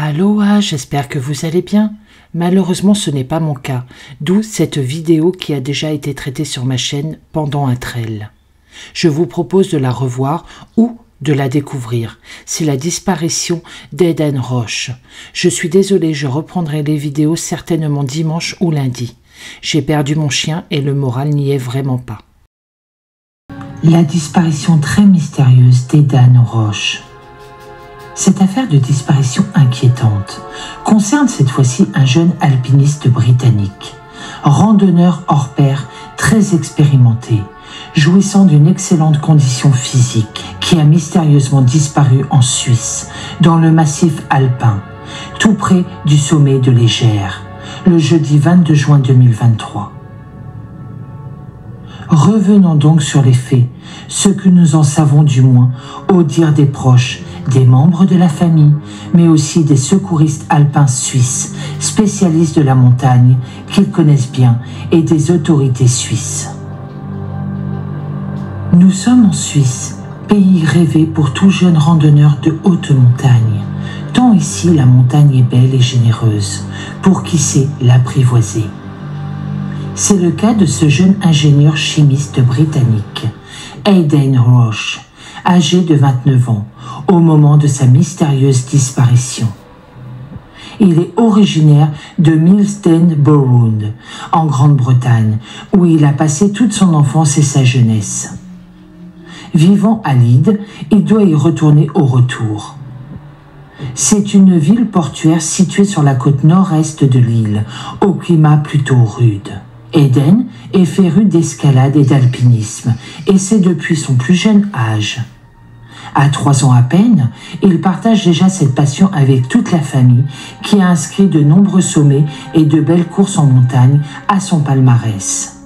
Aloha, j'espère que vous allez bien. Malheureusement, ce n'est pas mon cas, d'où cette vidéo qui a déjà été traitée sur ma chaîne pendant un trail. Je vous propose de la revoir ou de la découvrir. C'est la disparition d'Eden Roche. Je suis désolée, je reprendrai les vidéos certainement dimanche ou lundi. J'ai perdu mon chien et le moral n'y est vraiment pas. La disparition très mystérieuse d'Eden Roche. Cette affaire de disparition inquiétante concerne cette fois-ci un jeune alpiniste britannique, randonneur hors pair très expérimenté, jouissant d'une excellente condition physique, qui a mystérieusement disparu en Suisse, dans le massif alpin, tout près du sommet de l'Égère, le jeudi 22 juin 2023. Revenons donc sur les faits, ce que nous en savons du moins, au dire des proches, des membres de la famille, mais aussi des secouristes alpins suisses, spécialistes de la montagne, qu'ils connaissent bien, et des autorités suisses. Nous sommes en Suisse, pays rêvé pour tout jeune randonneur de haute montagne. Tant ici la montagne est belle et généreuse, pour qui sait l'apprivoiser. C'est le cas de ce jeune ingénieur chimiste britannique, Eden Roche, âgé de 29 ans, au moment de sa mystérieuse disparition. Il est originaire de Milstein-Borough, en Grande-Bretagne, où il a passé toute son enfance et sa jeunesse. Vivant à Leeds, il doit y retourner au retour. C'est une ville portuaire située sur la côte nord-est de l'île, au climat plutôt rude. Eden est féru d'escalade et d'alpinisme, et c'est depuis son plus jeune âge. À 3 ans à peine, il partage déjà cette passion avec toute la famille, qui a inscrit de nombreux sommets et de belles courses en montagne à son palmarès.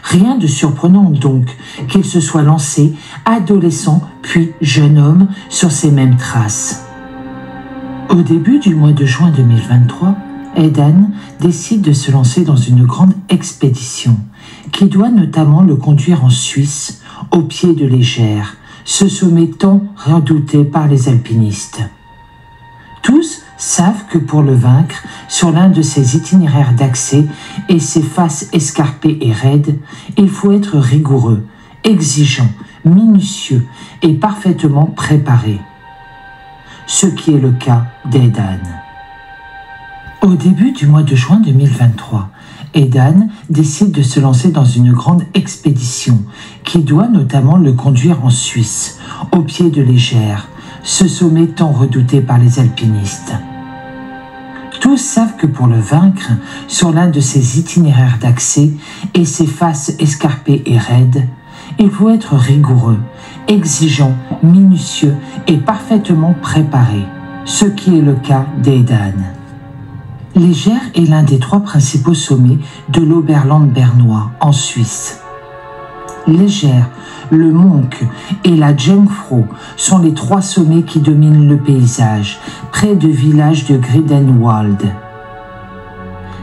Rien de surprenant donc qu'il se soit lancé, adolescent puis jeune homme, sur ces mêmes traces. Au début du mois de juin 2023, Eden décide de se lancer dans une grande expédition qui doit notamment le conduire en Suisse, au pied de l'Égère, ce sommet tant redouté par les alpinistes. Tous savent que pour le vaincre, sur l'un de ses itinéraires d'accès et ses faces escarpées et raides, il faut être rigoureux, exigeant, minutieux et parfaitement préparé. Ce qui est le cas d'Eden. Au début du mois de juin 2023, Eden décide de se lancer dans une grande expédition qui doit notamment le conduire en Suisse, au pied de l'Égère, ce sommet tant redouté par les alpinistes. Tous savent que pour le vaincre, sur l'un de ses itinéraires d'accès et ses faces escarpées et raides, il faut être rigoureux, exigeant, minutieux et parfaitement préparé, ce qui est le cas d'Eden. L'Égère est l'un des 3 principaux sommets de l'Oberland bernois, en Suisse. L'Égère, le Monk et la Jungfrau sont les 3 sommets qui dominent le paysage, près du village de Gridenwald.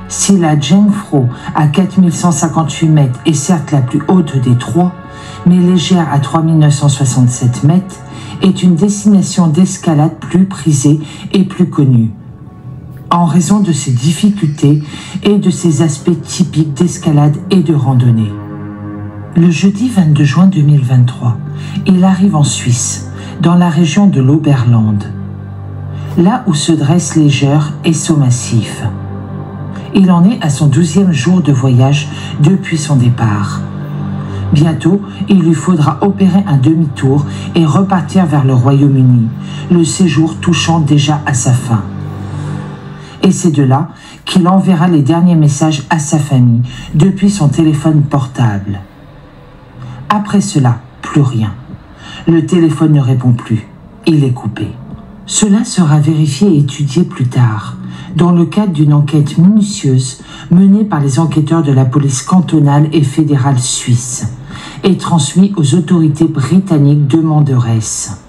Si la Jungfrau, à 4158 mètres, est certes la plus haute des 3, mais l'Égère, à 3967 mètres, est une destination d'escalade plus prisée et plus connue, en raison de ses difficultés et de ses aspects typiques d'escalade et de randonnée. Le jeudi 22 juin 2023, il arrive en Suisse, dans la région de l'Oberland, là où se dressent l'Égère et son massif. Il en est à son 12e jour de voyage depuis son départ. Bientôt, il lui faudra opérer un demi-tour et repartir vers le Royaume-Uni, le séjour touchant déjà à sa fin. Et c'est de là qu'il enverra les derniers messages à sa famille depuis son téléphone portable. Après cela, plus rien. Le téléphone ne répond plus. Il est coupé. Cela sera vérifié et étudié plus tard, dans le cadre d'une enquête minutieuse menée par les enquêteurs de la police cantonale et fédérale suisse et transmis aux autorités britanniques demanderesses.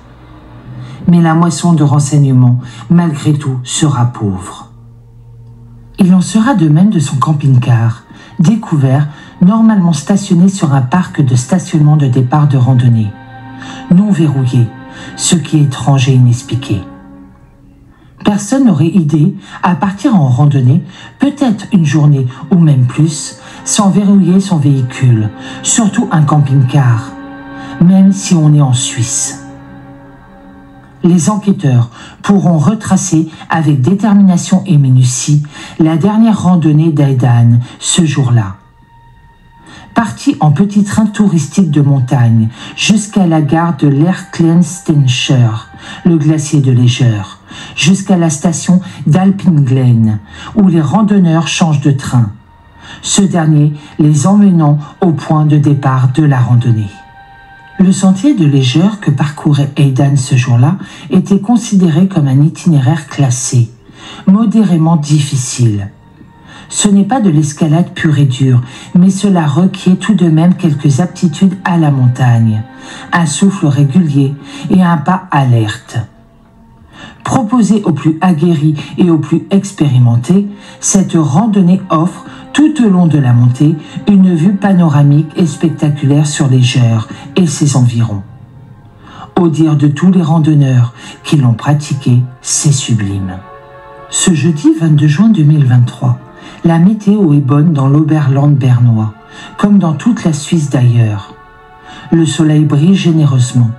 Mais la moisson de renseignements, malgré tout, sera pauvre. Il en sera de même de son camping-car, découvert, normalement stationné sur un parc de stationnement de départ de randonnée, non verrouillé, ce qui est étrange et inexpliqué. Personne n'aurait idée à partir en randonnée, peut-être une journée ou même plus, sans verrouiller son véhicule, surtout un camping-car, même si on est en Suisse. Les enquêteurs pourront retracer avec détermination et minutie la dernière randonnée d'Aidan ce jour-là. Parti en petit train touristique de montagne jusqu'à la gare de l'Erklenstenscher, le glacier de Léger, jusqu'à la station d'Alpinglen, où les randonneurs changent de train, ce dernier les emmenant au point de départ de la randonnée. Le sentier de Léger que parcourait Aidan ce jour-là était considéré comme un itinéraire classé, modérément difficile. Ce n'est pas de l'escalade pure et dure, mais cela requiert tout de même quelques aptitudes à la montagne, un souffle régulier et un pas alerte. Proposée aux plus aguerris et aux plus expérimentés, cette randonnée offre, tout au long de la montée, une vue panoramique et spectaculaire sur Léger et ses environs. Au dire de tous les randonneurs qui l'ont pratiquée, c'est sublime. Ce jeudi 22 juin 2023, la météo est bonne dans l'Oberland bernois, comme dans toute la Suisse d'ailleurs. Le soleil brille généreusement.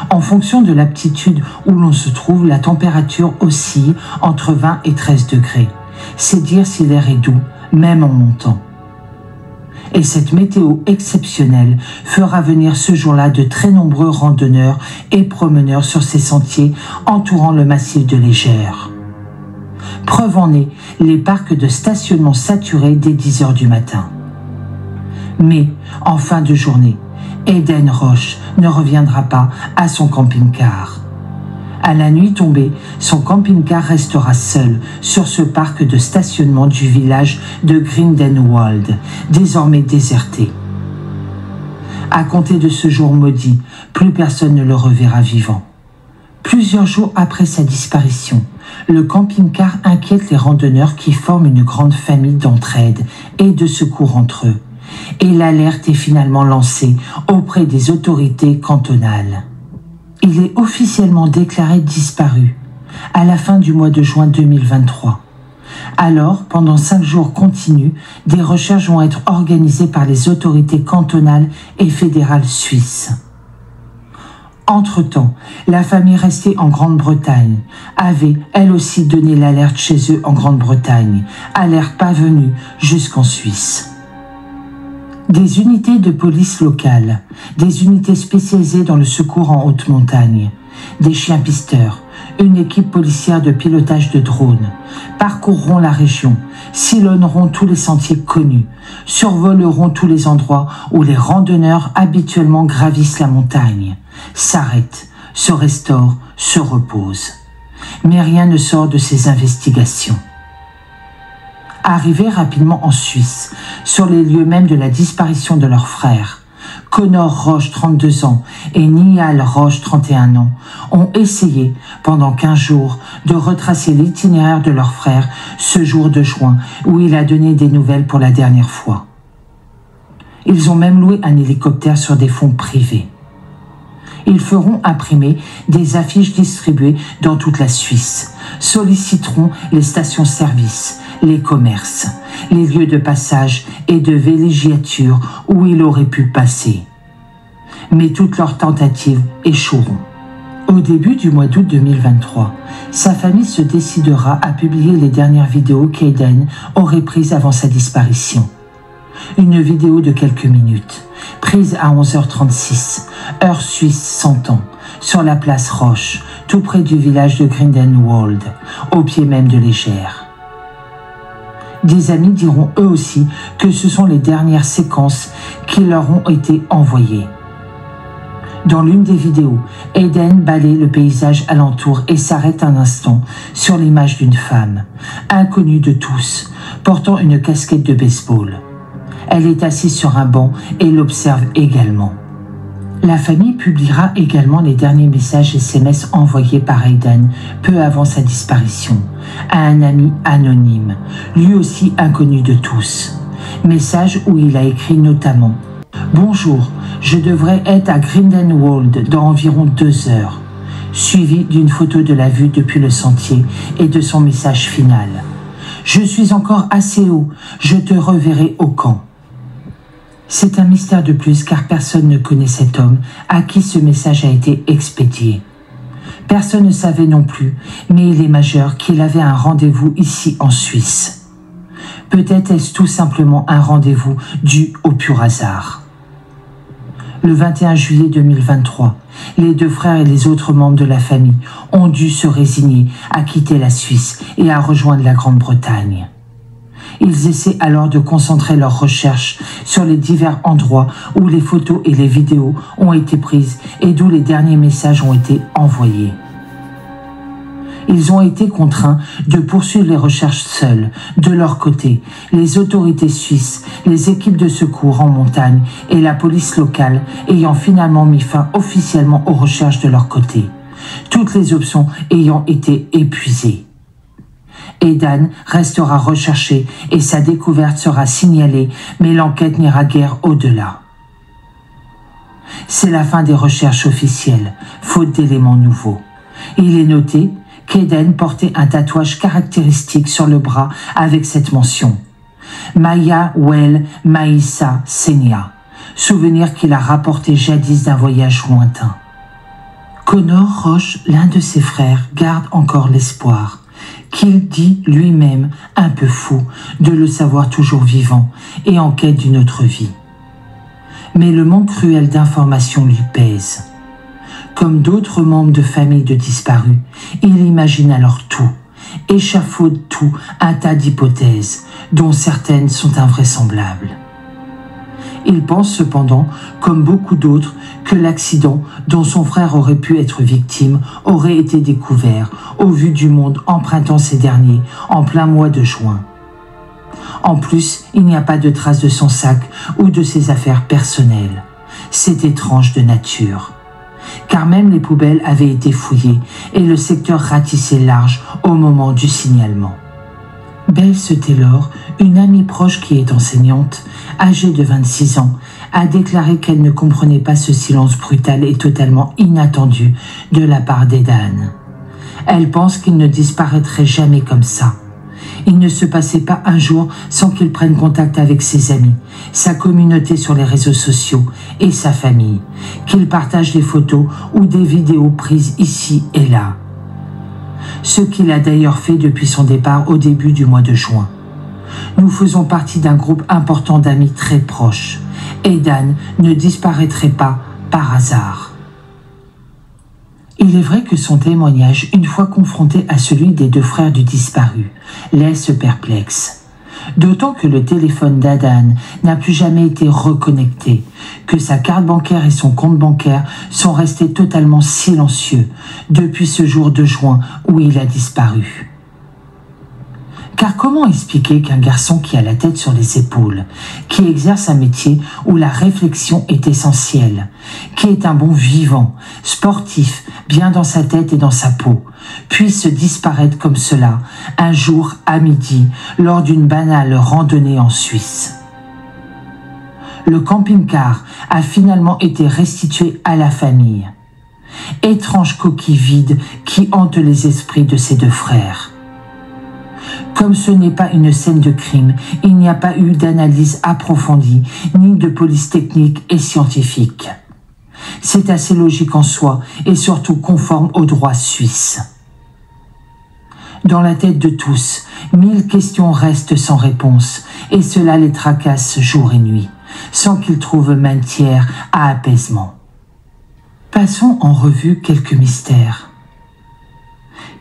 En fonction de l'altitude où l'on se trouve, la température oscille entre 20 et 13 degrés. C'est dire si l'air est doux, même en montant. Et cette météo exceptionnelle fera venir ce jour-là de très nombreux randonneurs et promeneurs sur ces sentiers entourant le massif de Léger. Preuve en est les parcs de stationnement saturés dès 10 h du matin. Mais, en fin de journée, Aidan Roche ne reviendra pas à son camping-car. À la nuit tombée, son camping-car restera seul sur ce parc de stationnement du village de Grindenwald, désormais déserté. À compter de ce jour maudit, plus personne ne le reverra vivant. Plusieurs jours après sa disparition, le camping-car inquiète les randonneurs qui forment une grande famille d'entraide et de secours entre eux, et l'alerte est finalement lancée auprès des autorités cantonales. Il est officiellement déclaré disparu à la fin du mois de juin 2023. Alors, pendant 5 jours continus, des recherches vont être organisées par les autorités cantonales et fédérales suisses. Entre-temps, la famille restée en Grande-Bretagne avait, elle aussi, donné l'alerte chez eux en Grande-Bretagne, alerte pas venue jusqu'en Suisse. Des unités de police locales, des unités spécialisées dans le secours en haute montagne, des chiens pisteurs, une équipe policière de pilotage de drones, parcourront la région, sillonneront tous les sentiers connus, survoleront tous les endroits où les randonneurs habituellement gravissent la montagne, s'arrêtent, se restaurent, se reposent. Mais rien ne sort de ces investigations. Arrivés rapidement en Suisse, sur les lieux même de la disparition de leurs frères, Connor Roche, 32 ans, et Niall Roche, 31 ans, ont essayé, pendant 15 jours, de retracer l'itinéraire de leur frère ce jour de juin où il a donné des nouvelles pour la dernière fois. Ils ont même loué un hélicoptère sur des fonds privés. Ils feront imprimer des affiches distribuées dans toute la Suisse, solliciteront les stations-service, les commerces, les lieux de passage et de villégiature où il aurait pu passer. Mais toutes leurs tentatives échoueront. Au début du mois d'août 2023, sa famille se décidera à publier les dernières vidéos qu'Aidan aurait prises avant sa disparition. Une vidéo de quelques minutes, prise à 11h36, heure suisse 100 ans, sur la place Roche, tout près du village de Grindenwald, au pied même de Léger. Des amis diront eux aussi que ce sont les dernières séquences qui leur ont été envoyées. Dans l'une des vidéos, Aidan balaie le paysage alentour et s'arrête un instant sur l'image d'une femme, inconnue de tous, portant une casquette de baseball. Elle est assise sur un banc et l'observe également. La famille publiera également les derniers messages SMS envoyés par Aidan peu avant sa disparition, à un ami anonyme, lui aussi inconnu de tous. Message où il a écrit notamment « Bonjour, je devrais être à Grindenwald dans environ 2 heures. suivi d'une photo de la vue depuis le sentier et de son message final. Je suis encore assez haut, je te reverrai au camp. C'est un mystère de plus car personne ne connaît cet homme à qui ce message a été expédié. Personne ne savait non plus, mais il est majeur qu'il avait un rendez-vous ici en Suisse. Peut-être est-ce tout simplement un rendez-vous dû au pur hasard. Le 21 juillet 2023, les 2 frères et les autres membres de la famille ont dû se résigner à quitter la Suisse et à rejoindre la Grande-Bretagne. Ils essaient alors de concentrer leurs recherches sur les divers endroits où les photos et les vidéos ont été prises et d'où les derniers messages ont été envoyés. Ils ont été contraints de poursuivre les recherches seuls. De leur côté, les autorités suisses, les équipes de secours en montagne et la police locale ayant finalement mis fin officiellement aux recherches de leur côté. Toutes les options ayant été épuisées. Aidan restera recherché et sa découverte sera signalée, mais l'enquête n'ira guère au-delà. C'est la fin des recherches officielles, faute d'éléments nouveaux. Il est noté qu'Aidan portait un tatouage caractéristique sur le bras avec cette mention « Maya Well Maïssa Senia », souvenir qu'il a rapporté jadis d'un voyage lointain. Connor Roche, l'un de ses frères, garde encore l'espoir, qu'il dit lui-même, un peu fou, de le savoir toujours vivant et en quête d'une autre vie. Mais le manque cruel d'informations lui pèse. Comme d'autres membres de famille de disparus, il imagine alors tout, échafaude tout, un tas d'hypothèses, dont certaines sont invraisemblables. Il pense cependant, comme beaucoup d'autres, que l'accident dont son frère aurait pu être victime aurait été découvert au vu du monde empruntant ces derniers en plein mois de juin. En plus, il n'y a pas de traces de son sac ou de ses affaires personnelles. C'est étrange de nature. Car même les poubelles avaient été fouillées et le secteur ratissé large au moment du signalement. Belce Taylor, une amie proche qui est enseignante, âgée de 26 ans, a déclaré qu'elle ne comprenait pas ce silence brutal et totalement inattendu de la part d'Aidan. Elle pense qu'il ne disparaîtrait jamais comme ça. Il ne se passait pas un jour sans qu'il prenne contact avec ses amis, sa communauté sur les réseaux sociaux et sa famille, qu'il partage des photos ou des vidéos prises ici et là. Ce qu'il a d'ailleurs fait depuis son départ au début du mois de juin. Nous faisons partie d'un groupe important d'amis très proches. Aidan ne disparaîtrait pas par hasard. Il est vrai que son témoignage, une fois confronté à celui des 2 frères du disparu, laisse perplexe. D'autant que le téléphone d'Aidan n'a plus jamais été reconnecté, que sa carte bancaire et son compte bancaire sont restés totalement silencieux depuis ce jour de juin où il a disparu. Car comment expliquer qu'un garçon qui a la tête sur les épaules, qui exerce un métier où la réflexion est essentielle, qui est un bon vivant, sportif, bien dans sa tête et dans sa peau, puisse disparaître comme cela, un jour à midi, lors d'une banale randonnée en Suisse? Le camping-car a finalement été restitué à la famille. Étrange coquille vide qui hante les esprits de ces 2 frères. Comme ce n'est pas une scène de crime, il n'y a pas eu d'analyse approfondie, ni de police technique et scientifique. C'est assez logique en soi et surtout conforme au droit suisse. Dans la tête de tous, 1000 questions restent sans réponse, et cela les tracasse jour et nuit, sans qu'ils trouvent matière à apaisement. Passons en revue quelques mystères.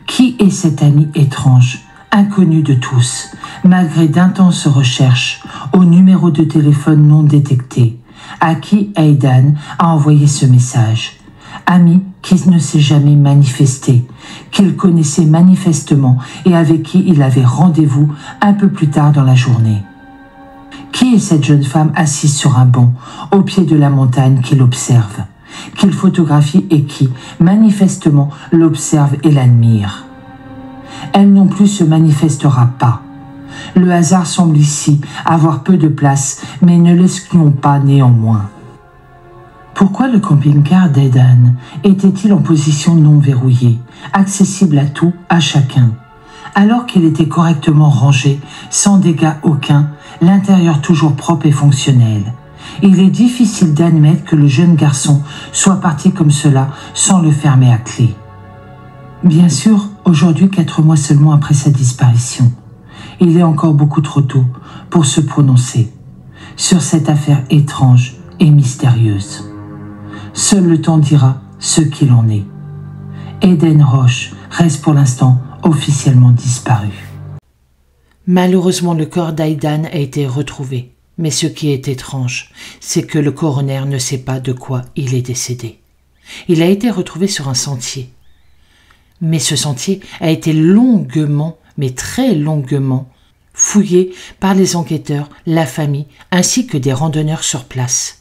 Qui est cet ami étrange, inconnu de tous, malgré d'intenses recherches, au numéro de téléphone non détecté, à qui Aidan a envoyé ce message? Ami qui ne s'est jamais manifesté, qu'il connaissait manifestement et avec qui il avait rendez-vous un peu plus tard dans la journée. Qui est cette jeune femme assise sur un banc, au pied de la montagne qu'il observe, qu'il photographie et qui, manifestement, l'observe et l'admire? Elle non plus se manifestera pas. Le hasard semble ici avoir peu de place, mais ne l'excluons pas néanmoins. Pourquoi le camping-car d'Aidan était-il en position non verrouillée, accessible à tout, à chacun? Alors qu'il était correctement rangé, sans dégâts aucun, l'intérieur toujours propre et fonctionnel. Il est difficile d'admettre que le jeune garçon soit parti comme cela sans le fermer à clé. Bien sûr, aujourd'hui, 4 mois seulement après sa disparition, il est encore beaucoup trop tôt pour se prononcer sur cette affaire étrange et mystérieuse. Seul le temps dira ce qu'il en est. Aidan Roche reste pour l'instant officiellement disparu. Malheureusement, le corps d'Aidan a été retrouvé. Mais ce qui est étrange, c'est que le coroner ne sait pas de quoi il est décédé. Il a été retrouvé sur un sentier. Mais ce sentier a été longuement, mais très longuement, fouillé par les enquêteurs, la famille, ainsi que des randonneurs sur place.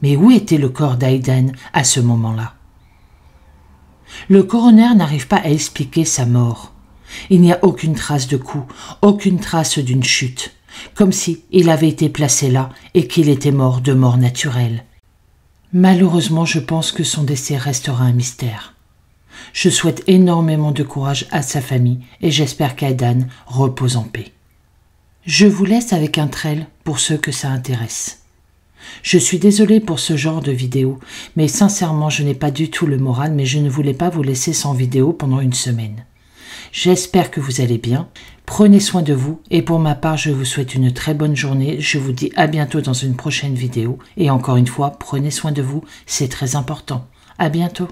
Mais où était le corps d'Aidan à ce moment-là? Le coroner n'arrive pas à expliquer sa mort. Il n'y a aucune trace de coup, aucune trace d'une chute, comme si il avait été placé là et qu'il était mort de mort naturelle. Malheureusement, je pense que son décès restera un mystère. Je souhaite énormément de courage à sa famille et j'espère qu'Aidan repose en paix. Je vous laisse avec un trail pour ceux que ça intéresse. Je suis désolée pour ce genre de vidéo, mais sincèrement, je n'ai pas du tout le moral, mais je ne voulais pas vous laisser sans vidéo pendant une semaine. J'espère que vous allez bien, prenez soin de vous et pour ma part, je vous souhaite une très bonne journée. Je vous dis à bientôt dans une prochaine vidéo et encore une fois, prenez soin de vous, c'est très important. À bientôt.